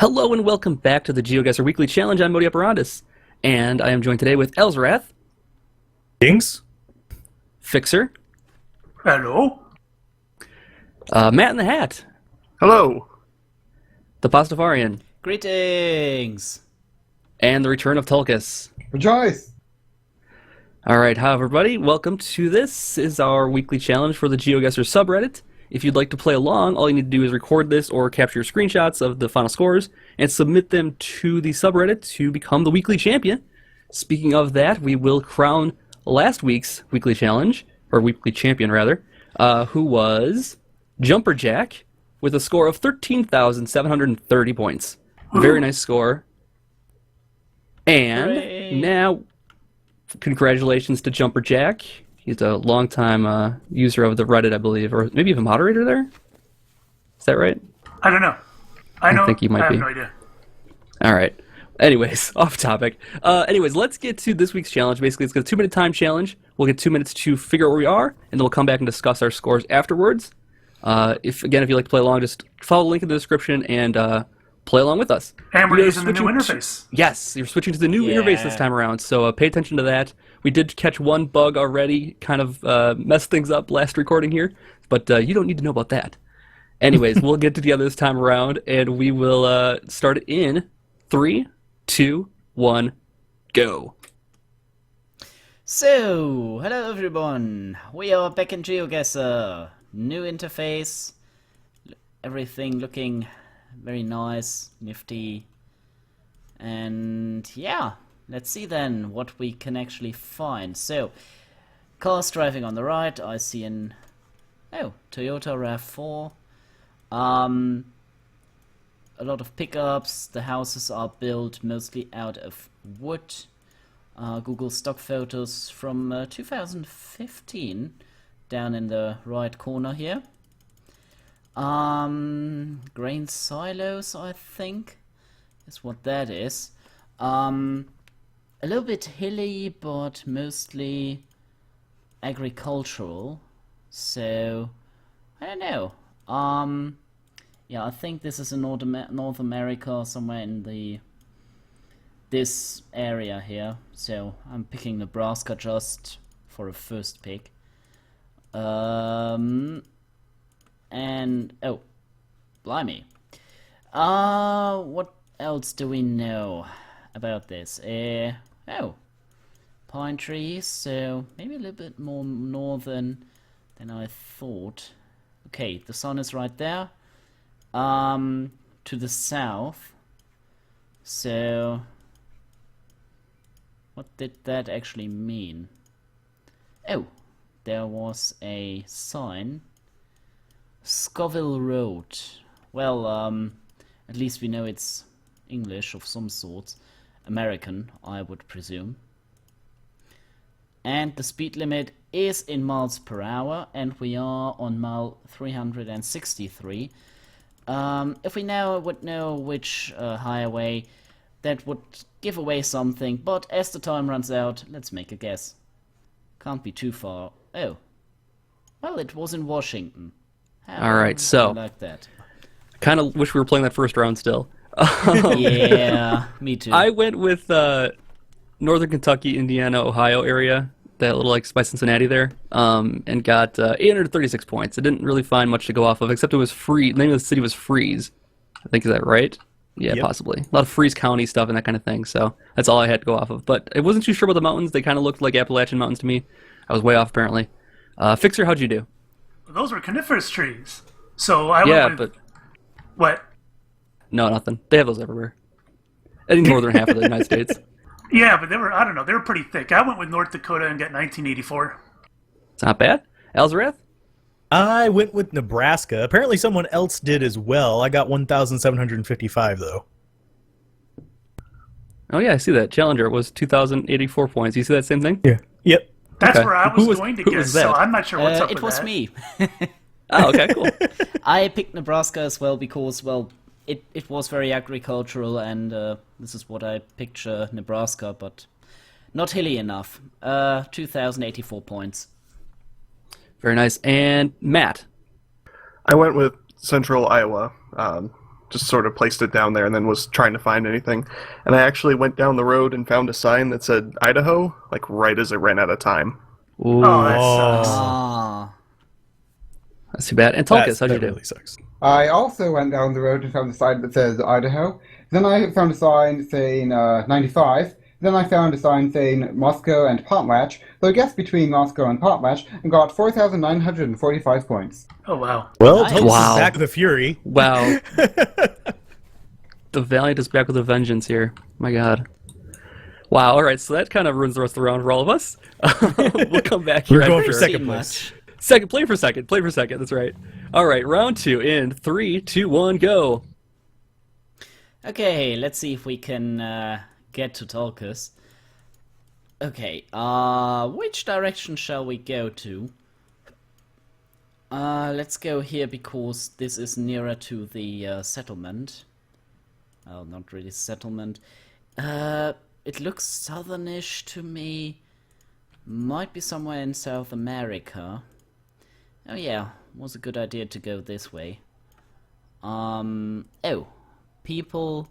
Hello and welcome back to the GeoGuessr Weekly Challenge. I'm Modi Operandus, and I am joined today with Elsrath, Kings? Fixer, Hello? Matt in the Hat, Hello. the Pastafarian, Greetings! and the return of Tulkas. Rejoice! Alright, hi everybody, welcome to this is our weekly challenge for the GeoGuessr subreddit. If you'd like to play along, all you need to do is record this or capture screenshots of the final scores and submit them to the subreddit to become the weekly champion. Speaking of that, we will crown last week's weekly challenge, or weekly champion rather, who was Jumperjack with a score of 13,730 points. Very nice score. And Hooray. now, congratulations to Jumperjack. He's a longtime user of the Reddit, I believe, or maybe even moderator there. Is that right? I don't know. I think you might I have be. no idea. All right. Anyways, off topic. Anyways, let's get to this week's challenge. Basically, it's a 2-minute time challenge. We'll get 2 minutes to figure out where we are, and then we'll come back and discuss our scores afterwards. If you'd like to play along, just follow the link in the description and play along with us. And we're We are using the new switching interface. Yes, you're switching to the new interface this Yeah. time around, so pay attention to that. We did catch one bug already, kind of messed things up last recording here, but you don't need to know about that. Anyways, we'll get together this time around, and we will start in 3, 2, 1, go. So, hello everyone! We are back in GeoGuessr. New interface. Everything looking very nice, nifty. And yeah, let's see then what we can actually find. So, cars driving on the right. I see an Toyota RAV4. A lot of pickups. The houses are built mostly out of wood. Google stock photos from 2015 down in the right corner here. Grain silos, I think, is what that is. A little bit hilly, but mostly agricultural. So, I don't know. Yeah, I think this is in North America, somewhere in this area here. So I'm picking Nebraska just for a first pick. And oh, blimey. What else do we know about this? Oh, pine trees. So maybe a little bit more northern than I thought. Okay, the sun is right there. To the south. So, what did that actually mean? Oh, there was a sign. Scoville Road. Well, at least we know it's English of some sort. American, I would presume. And the speed limit is in miles per hour, and we are on mile 363. If we now would know which highway, that would give away something, but as the time runs out, let's make a guess. Can't be too far. Oh. Well, it was in Washington. Alright, so- I like that. Kind of wish we were playing that first round still. Yeah, me too. I went with Northern Kentucky, Indiana, Ohio area, that little like by Cincinnati there, and got 836 points. I didn't really find much to go off of, except it was free. The name of the city was Freeze. I think, is that right? Yeah, Yep. possibly. A lot of Freeze County stuff and that kind of thing, so that's all I had to go off of. But I wasn't too sure about the mountains. They kind of looked like Appalachian mountains to me. I was way off, apparently. Fixer, how'd you do? Those were coniferous trees. So I Yeah, went with... but What? no, nothing. They have those everywhere. I think northern half of the United States. Yeah, but they were, I don't know, they were pretty thick. I went with North Dakota and got 1984. It's not bad. Alzarath? I went with Nebraska. Apparently someone else did as well. I got 1,755 though. Oh yeah, I see that. Challenger was 2,084 points. You see that same thing? Yeah. Yep. That's Okay. where I Who was was- going to who guess, was so that? I'm not sure what's up It with was that. me. Oh, okay, cool. I picked Nebraska as well because, well, it was very agricultural, and this is what I picture Nebraska, but not hilly enough. 2,084 points. Very nice. And Matt. I went with Central Iowa, just sort of placed it down there and then was trying to find anything. And I actually went down the road and found a sign that said Idaho, like right as it ran out of time. Ooh, Oh, that sucks. Ah. that's too bad. And Tulkas, how'd you do? Really sucks. I also went down the road and found a sign that says Idaho. Then I found a sign saying 95. Then I found a sign saying Moscow and Potlatch. So I guessed between Moscow and Potlatch and got 4,945 points. Oh, wow. Well, Nice. Tulkas Wow. is back with the fury. Wow. The Valiant is back with a vengeance here. My God. Wow. All right. So that kind of ruins the rest of the round for all of us. We'll come back here. We're going after. for second Too place. much. Second. Play for second. Play for second. That's right. All right. Round 2 in 3, 2, 1, go. Okay, let's see if we can get to Tulkas. Okay, which direction shall we go to? Let's go here because this is nearer to the settlement. Well, not really settlement. It looks southernish to me. Might be somewhere in South America. Oh yeah, was a good idea to go this way. Oh, people,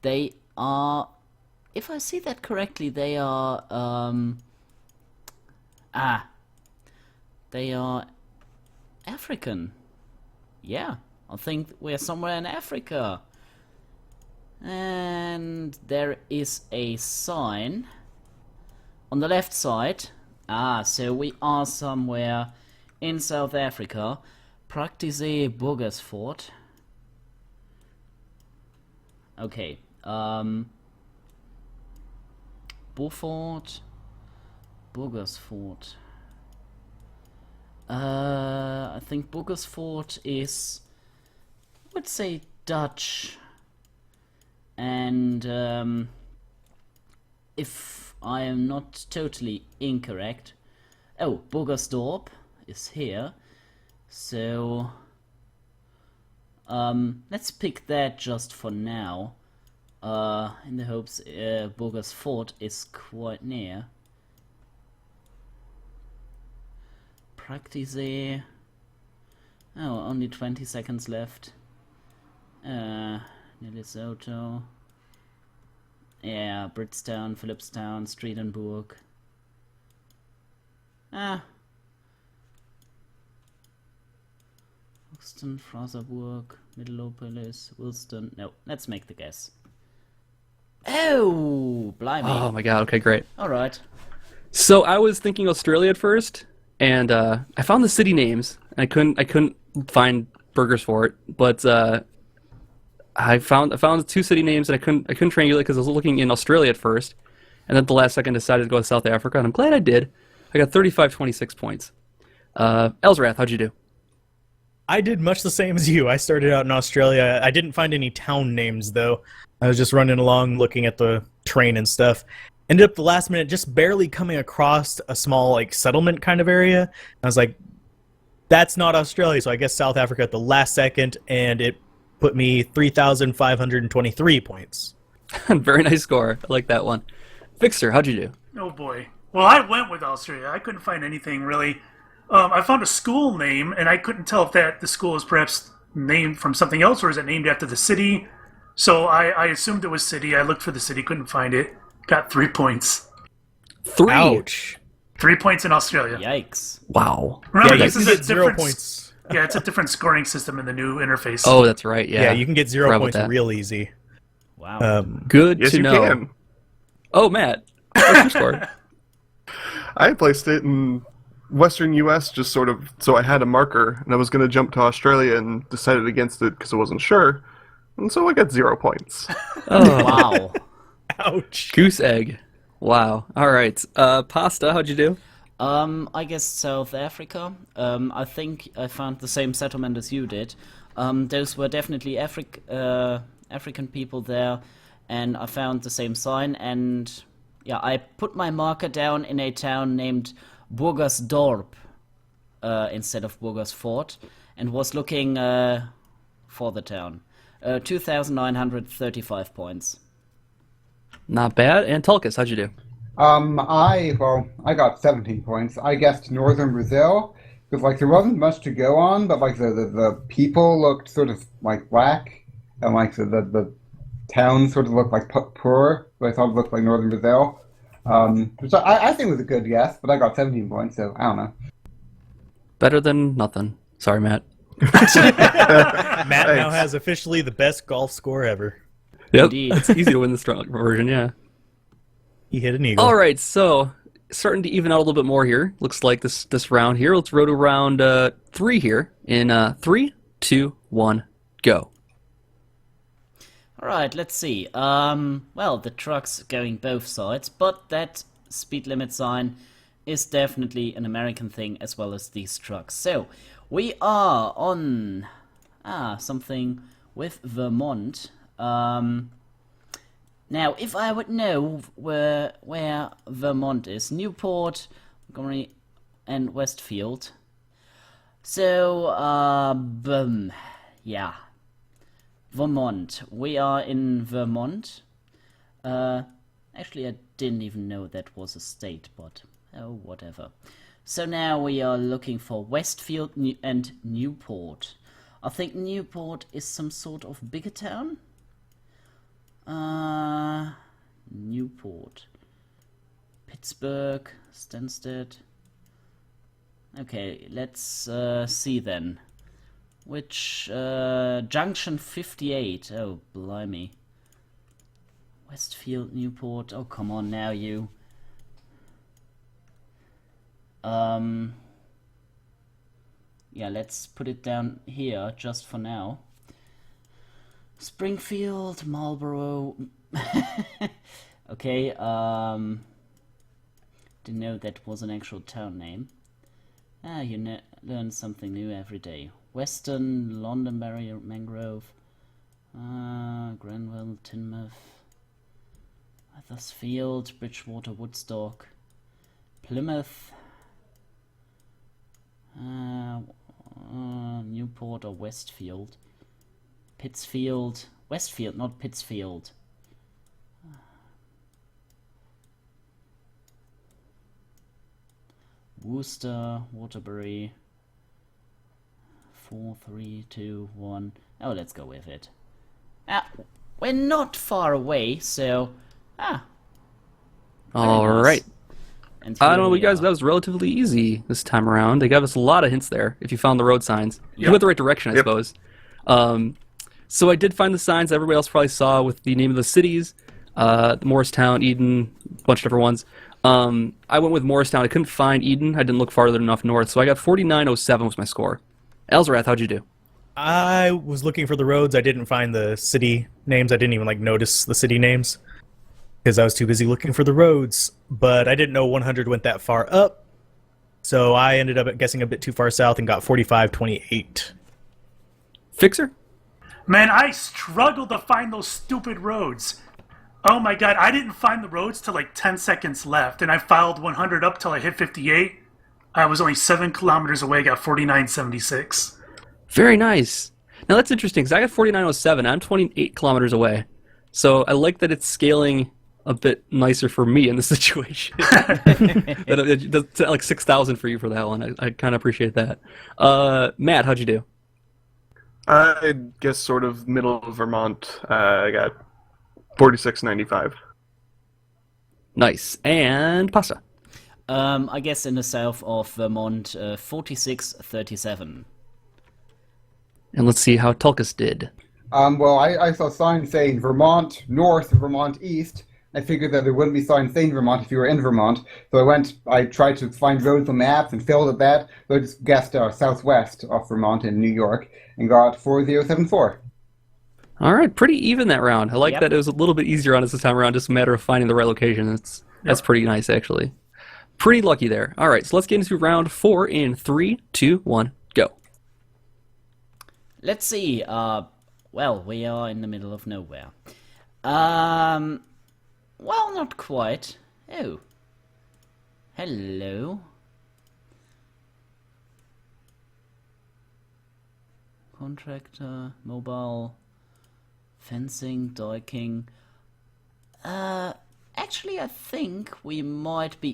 they are, if I see that correctly, they are, they are African. Yeah, I think we're somewhere in Africa. And there is a sign on the left side. So we are somewhere in South Africa. Practice Burgersfort. Okay, Beaufort, Burgersfort. I think Burgersfort is, let's say, Dutch. And if I am not totally incorrect, oh, Burgersdorp is here. So let's pick that just for now. In the hopes Burgersfort is quite near. Practice. Oh, only 20 seconds left. Lesotho. Yeah, Bridgetown, Phillipstown, Streetenburg. Hoxton, Fraserburg, Middelopolis, Wilston. No, let's make the guess. Oh, blimey. Oh my God. Okay, great. Alright. So I was thinking Australia at first, and I found the city names. And I couldn't find burgers for it, but I found 2 city names, and I couldn't triangulate because I was looking in Australia at first, and then at the last second decided to go to South Africa, and I'm glad I did. I got 35-26 points. Elsrath, how'd you do? I did much the same as you. I started out in Australia. I didn't find any town names, though. I was just running along, looking at the terrain and stuff. Ended up the last minute just barely coming across a small, like, settlement kind of area. I was like, that's not Australia, so I guess South Africa at the last second, and it put me 3,523 points. Very nice score. I like that one. Fixer, how'd you do? Oh boy. Well, I went with Australia. I couldn't find anything really. I found a school name, and I couldn't tell if the school is perhaps named from something else, or is it named after the city? So I assumed it was city. I looked for the city, couldn't find it. Got 3 points. 3. Ouch. 3 points in Australia. Yikes. Wow. Remember, Yeah, this you is can a get 0 different. points. Yeah, it's a different scoring system in the new interface. Oh, that's right. Yeah. Yeah, you can get 0 Forgot about points that. real easy. Wow. Good Yes, to you know. can. Oh, Matt, what's your score? I placed it in Western U.S. just sort of, so I had a marker, and I was going to jump to Australia and decided against it because I wasn't sure, and so I got 0 points. Oh, Wow. Ouch. goose egg. Wow. All right. Pasta, how'd you do? I guess South Africa. I think I found the same settlement as you did. Those were definitely African people there, and I found the same sign, and yeah, I put my marker down in a town named Burgersdorp instead of Burgersfort, and was looking for the town. 2,935 points. Not bad. And Tulkas, how'd you do? I got 17 points. I guessed northern Brazil because like there wasn't much to go on, but like the people looked sort of like black, and like the towns sort of look like poor, but I thought it looked like northern Brazil. Which I think was a good guess, but I got 17 points, so I don't know. Better than nothing. Sorry, Matt. Matt now has officially the best golf score ever. Yep, Indeed. it's easy to win the strong version, yeah. He hit an eagle. All right, so starting to even out a little bit more here. Looks like this round here. Let's go to round 3 here in 3, 2, 1, go. Alright, let's see. Well, the truck's going both sides, but that speed limit sign is definitely an American thing as well as these trucks. So, we are on something with Vermont. Now, if I would know where Vermont is, Newport, Montgomery, and Westfield. So, yeah. Vermont. We are in Vermont. Actually, I didn't even know that was a state, but oh, whatever. So now we are looking for Westfield and Newport. I think Newport is some sort of bigger town. Newport. Pittsburgh, Stansted. Okay, let's see then. Which, Junction 58. Oh, blimey. Westfield, Newport. Oh, come on now, you. Yeah, let's put it down here, just for now. Springfield, Marlborough. Okay, didn't know that was an actual town name. Ah, you learn something new every day. Weston, Londonderry, Mangrove, Granville, Teignmouth, Wethersfield, Bridgewater, Woodstock, Plymouth, Newport or Westfield, Pittsfield, Westfield, not Pittsfield. Worcester, Waterbury. 4, 3, 2, 1. Oh, let's go with it. We're not far away, so All nice. right. And I here don't know, we you guys. are. That was relatively easy this time around. They gave us a lot of hints there. If you found the road signs, you went the right direction, I Yep. suppose. So I did find the signs everybody else probably saw with the name of the cities, Morristown, Eden, a bunch of different ones. I went with Morristown. I couldn't find Eden. I didn't look farther enough north, so I got 4907 was my score. Elzarath, how'd you do? I was looking for the roads. I didn't find the city names. I didn't even notice the city names because I was too busy looking for the roads. But I didn't know 100 went that far up, so I ended up guessing a bit too far south and got 4528. Fixer? Man, I struggled to find those stupid roads. Oh my god, I didn't find the roads till like 10 seconds left, and I filed 100 up till I hit 58. I was only 7 kilometers away, got 4976. Very nice. Now that's interesting because I got 4907. I'm 28 kilometers away. So I like that it's scaling a bit nicer for me in this situation. That's like 6,000 for you for that one. I kind of appreciate that. Matt, how'd you do? I guess sort of middle of Vermont. I got 4695. Nice. And Pasta. I guess in the south of Vermont, 4637. And let's see how Tulkas did. Well, I saw signs saying Vermont North, Vermont East. I figured that there wouldn't be signs saying Vermont if you were in Vermont. So I tried to find roads on maps and failed at that. So I just guessed southwest of Vermont in New York and got 4074. All right, pretty even that round. I like Yep. that it was a little bit easier on us this time around, just a matter of finding the right location. That's pretty nice, actually. Pretty lucky there. All right, so let's get into round 4 in 3, 2, 1, go. Let's see. Well, we are in the middle of nowhere. Well, not quite. Oh. Hello. Contractor, mobile, fencing, diking. Actually, I think we might be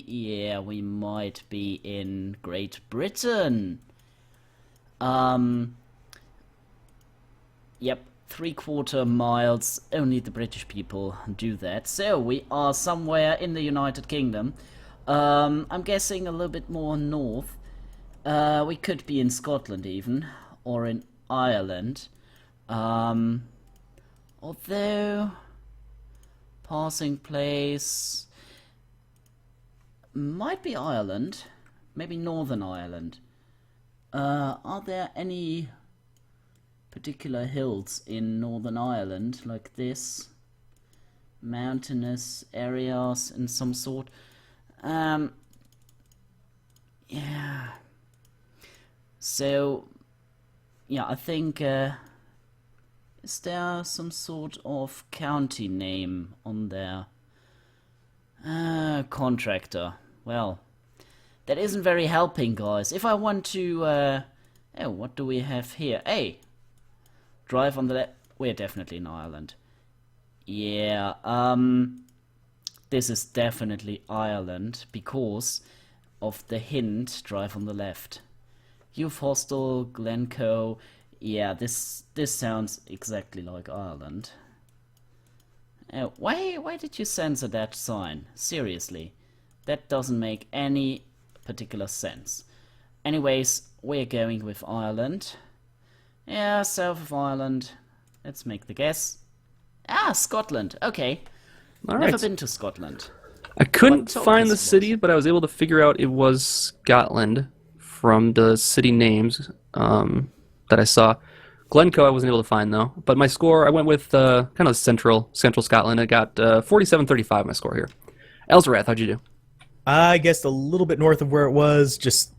in Great Britain. Yep, 3/4 miles. Only the British people do that. So we are somewhere in the United Kingdom. I'm guessing a little bit more north. We could be in Scotland even, or in Ireland. Although passing place might be Ireland, maybe Northern Ireland. Are there any particular hills in Northern Ireland like this? Mountainous areas in some sort? Yeah. So, yeah, I think, is there some sort of county name on there? Contractor. Well, that isn't very helping, guys. If I want to, oh, what do we have here? Hey! Drive on the left. We're definitely in Ireland. Yeah, this is definitely Ireland because of the hint, drive on the left. Youth Hostel, Glencoe. Yeah, this sounds exactly like Ireland. Why did you censor that sign? Seriously, that doesn't make any particular sense. Anyways, we're going with Ireland. Yeah, south of Ireland. Let's make the guess. Ah, Scotland. Okay. All Never right. been to Scotland. I couldn't What find the was? city, but I was able to figure out it was Scotland from the city names that I saw. Glencoe I wasn't able to find though. But my score, I went with kind of central Scotland. I got 47-35 my score here. Elzarath, how'd you do? I guessed a little bit north of where it was. Just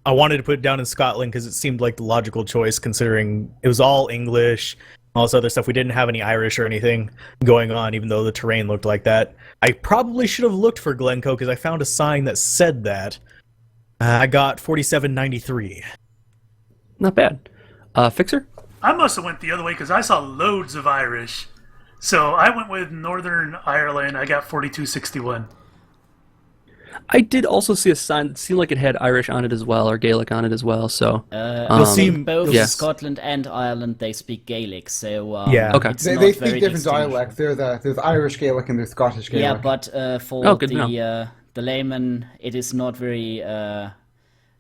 I wanted to put it down in Scotland because it seemed like the logical choice, considering it was all English, all this other stuff. We didn't have any Irish or anything going on, even though the terrain looked like that. I probably should have looked for Glencoe because I found a sign that said that. I got 47.93. Not bad. Fixer? I must have went the other way because I saw loads of Irish. So I went with Northern Ireland. I got 4261. I did also see a sign that seemed like it had Irish on it as well, or Gaelic on it as well, so... You'll see Both yes. Scotland and Ireland, they speak Gaelic, so Yeah. Okay. it's They not speak very different distinguishable. dialects. There's Irish Gaelic and there's Scottish Gaelic. Yeah, but for Oh, good to know. the layman, it is not very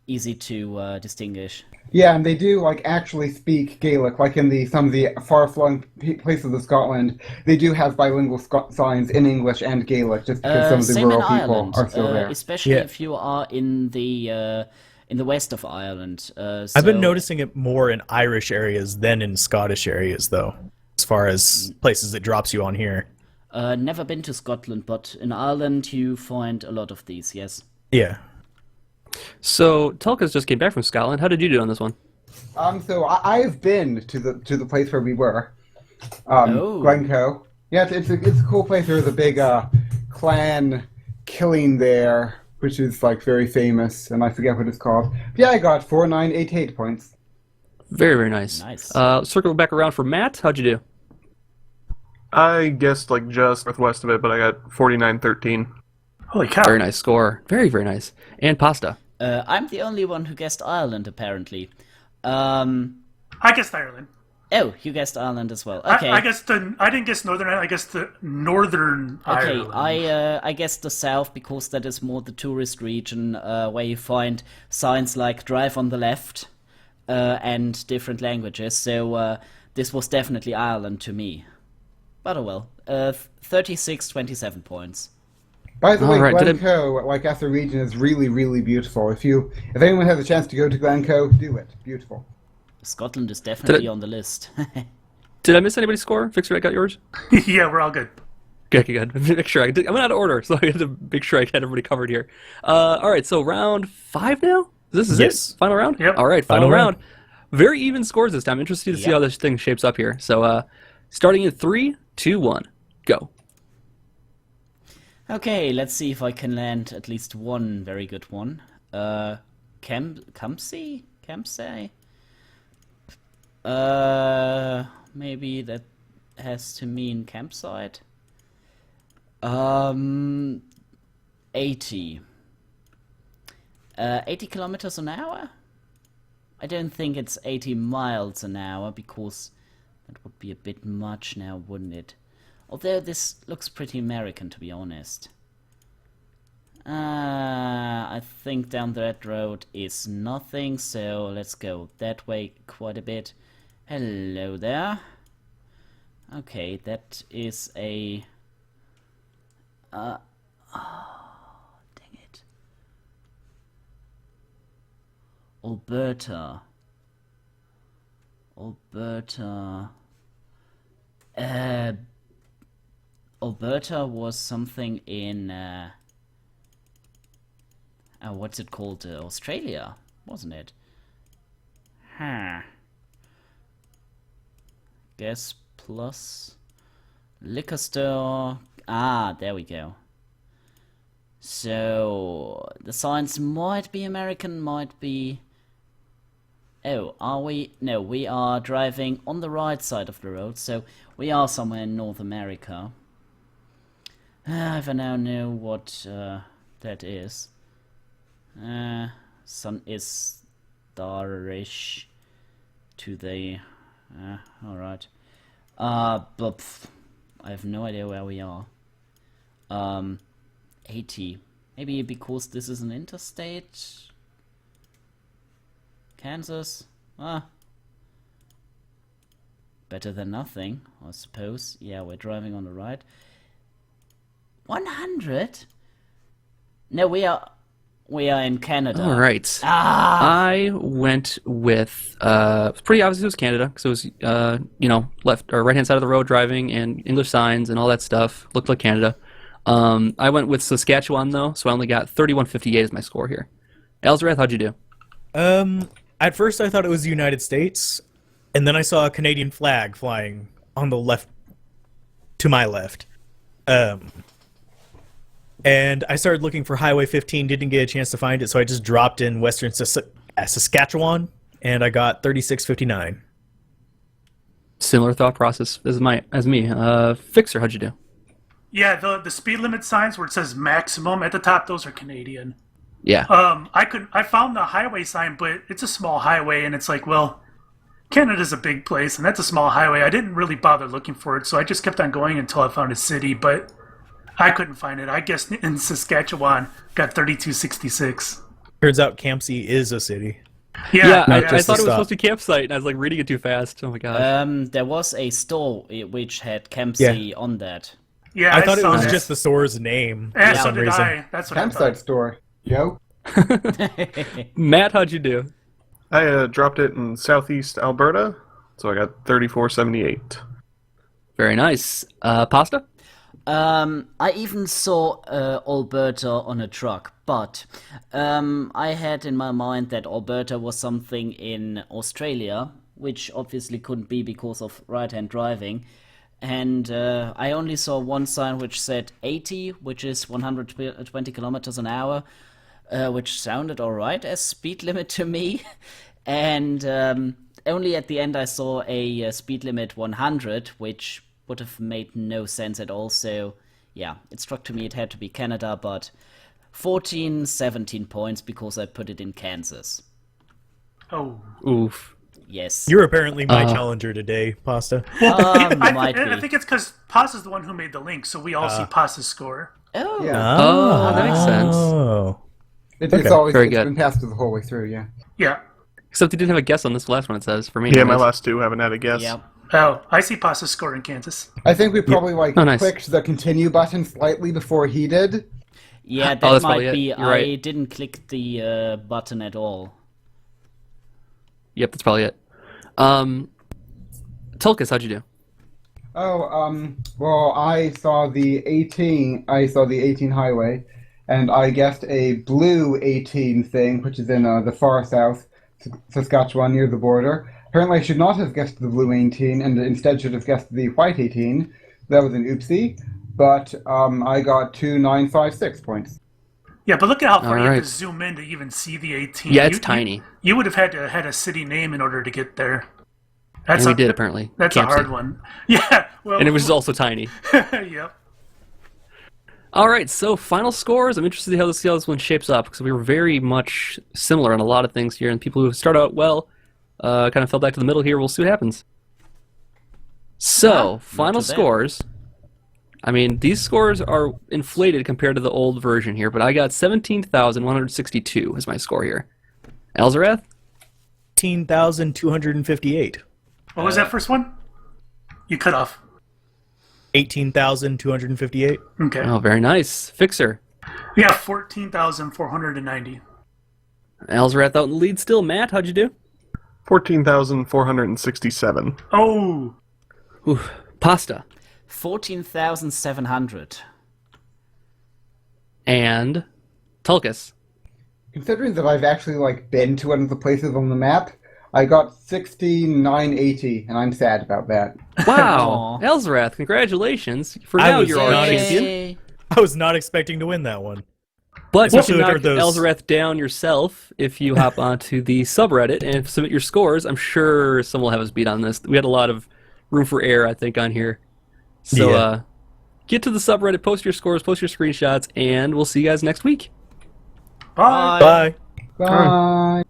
easy to distinguish. Yeah, and they do like actually speak Gaelic, like in some of the far-flung places of Scotland. They do have bilingual signs in English and Gaelic, just because some of the Same in rural people Ireland, are still there. especially Yeah. if you are in the west of Ireland. I've been noticing it more in Irish areas than in Scottish areas, though, as far as places it drops you on here. Never been to Scotland, but in Ireland you find a lot of these. Yes. Yeah. So, Telkas just came back from Scotland. How did you do on this one? So I've been to the place where we were, Oh. Glencoe. Yeah, it's a cool place. There's a big clan killing there, which is like very famous, and I forget what it's called. But yeah, I got 4988 points. Very, very nice. Nice. Circle back around for Matt. How'd you do? I guessed like just northwest of it, but I got 49-13. Holy cow. Very nice score. Very, very nice. And Pasta. I'm the only one who guessed Ireland, apparently. I guessed Ireland. Oh, you guessed Ireland as well. Okay. I didn't guess Northern Ireland. I guessed the Northern Okay, Ireland. I guess the south because that is more the tourist region where you find signs like drive on the left and different languages. So this was definitely Ireland to me. But oh well. 36-27 points. By the way, Alright, did Glencoe, like as a region, is really, really beautiful. If anyone has a chance to go to Glencoe, do it. Beautiful. Scotland is definitely on the list. Did I miss anybody's score? Fixer, I got yours? Yeah, we're all good. Okay, good. Make sure I went out of order, so I had to make sure I had everybody covered here. All right, so round 5 now? This is Yes. it? Final round? Yep. All right, final Final round. round. Very even scores this time. Interested to see Yep. how this thing shapes up here. So, starting in 3, 2, 1, go. Okay, let's see if I can land at least one very good one. Campsey? Maybe that has to mean campsite. 80. 80 kilometers an hour? I don't think it's 80 miles an hour because That would be a bit much now, wouldn't it? Although this looks pretty American, to be honest. I think down that road is nothing, so let's go that way quite a bit. Hello there. Okay, that is a... oh, dang it. Alberta. Alberta was something in... what's it called? Australia, wasn't it? Huh. Guess plus liquor store. Ah, there we go. So the signs might be American, might be... Oh, are we? No, we are driving on the right side of the road, so we are somewhere in North America. If I now know what that is. Sun is starish to the... alright. But I have no idea where we are. 80. Maybe because this is an interstate? Kansas? Better than nothing, I suppose. Yeah, we're driving on the right. 100? No, we are in Canada. All right. I went with it's pretty obvious it was Canada because it was left or right hand side of the road driving and English signs and all that stuff looked like Canada. I went with Saskatchewan though, so I only got 3158 as my score here. Elzrath, how'd you do? At first I thought it was the United States, and then I saw a Canadian flag flying on the left, to my left. And I started looking for Highway 15, didn't get a chance to find it, so I just dropped in Western Saskatchewan, and I got 3659. Similar thought process as me. Fixer, how'd you do? Yeah, the speed limit signs where it says maximum at the top, those are Canadian. Yeah. I found the highway sign, but it's a small highway, and it's like, well, Canada's a big place, and that's a small highway. I didn't really bother looking for it, so I just kept on going until I found a city, but I couldn't find it. I guess in Saskatchewan, got 3266. Turns out Campsie is a city. Yeah, I just thought it a was stop. supposed to be campsite, and I was like reading it too fast. Oh my gosh. There was a store which had Campsie on that. Yeah, I thought it saw was that. just the store's name And for so some did reason. I. That's what I Campsite thought. store. Yo. Matt, how'd you do? I dropped it in southeast Alberta, so I got 3478. Very nice. Pasta? I even saw Alberta on a truck, but I had in my mind that Alberta was something in Australia, which obviously couldn't be because of right-hand driving. And I only saw one sign which said 80, which is 120 kilometers an hour, which sounded alright as speed limit to me. And only at the end I saw a speed limit 100, which would have made no sense at all. So yeah, it struck to me it had to be Canada, but 17 points because I put it in Kansas. Oh. Oof. Yes. You're apparently my challenger today, Pasta. Might I be. think it's because Pasta's the one who made the link, so we all see Pasta's score. Oh. Yeah. Oh, that makes sense. Oh. It's Okay. always Very it's good. been passed the whole way through, yeah. Yeah. Except he didn't have a guess on this last one, it says, for me. Yeah, my anyways. last two haven't had a guess. Yeah. Oh, I see Pasta's score in Kansas. I think we probably Oh, nice. clicked the continue button slightly before he did. Yeah, that that's might probably it. be. You're I right. didn't click the button at all. Yep, that's probably it. Tulkas, how'd you do? Oh, well, I saw the 18 highway, and I guessed a blue 18 thing, which is in the far south, Saskatchewan, near the border. Apparently I should not have guessed the blue 18, and instead should have guessed the white 18. That was an oopsie, but I got 2956 points. Yeah, but look at how far you have Alright. to zoom in to even see the 18. Yeah, it's tiny. You would have had to had a city name in order to get there. And we did, apparently. That's Campsie. a hard one. Yeah, well, And it was also tiny. Yep. All right, so final scores. I'm interested to see how this one shapes up because we were very much similar on a lot of things here, and people who start out well kind of fell back to the middle here. We'll see what happens. So, Ah, final not too bad. scores. I mean, these scores are inflated compared to the old version here, but I got 17,162 as my score here. Elzarath? 18,258. What was that first one? You cut off. 18,258. Okay. Oh, very nice. Fixer. We got 14,490. Elzarath out in the lead still. Matt, how'd you do? 14,467. Oh, Ooh, Pasta. 14,700. And Tulkas. Considering that I've actually been to one of the places on the map, I got 16,980, and I'm sad about that. Wow. Aw. Elzarath, congratulations. For I now, was you're our not champion. Yay. I was not expecting to win that one. But you Especially can with knock those- Elzarath down yourself if you hop onto the subreddit and submit your scores. I'm sure someone will have us beat on this. We had a lot of room for error, I think, on here. So Yeah. get to the subreddit, post your scores, post your screenshots, and we'll see you guys next week. bye. Bye. Bye.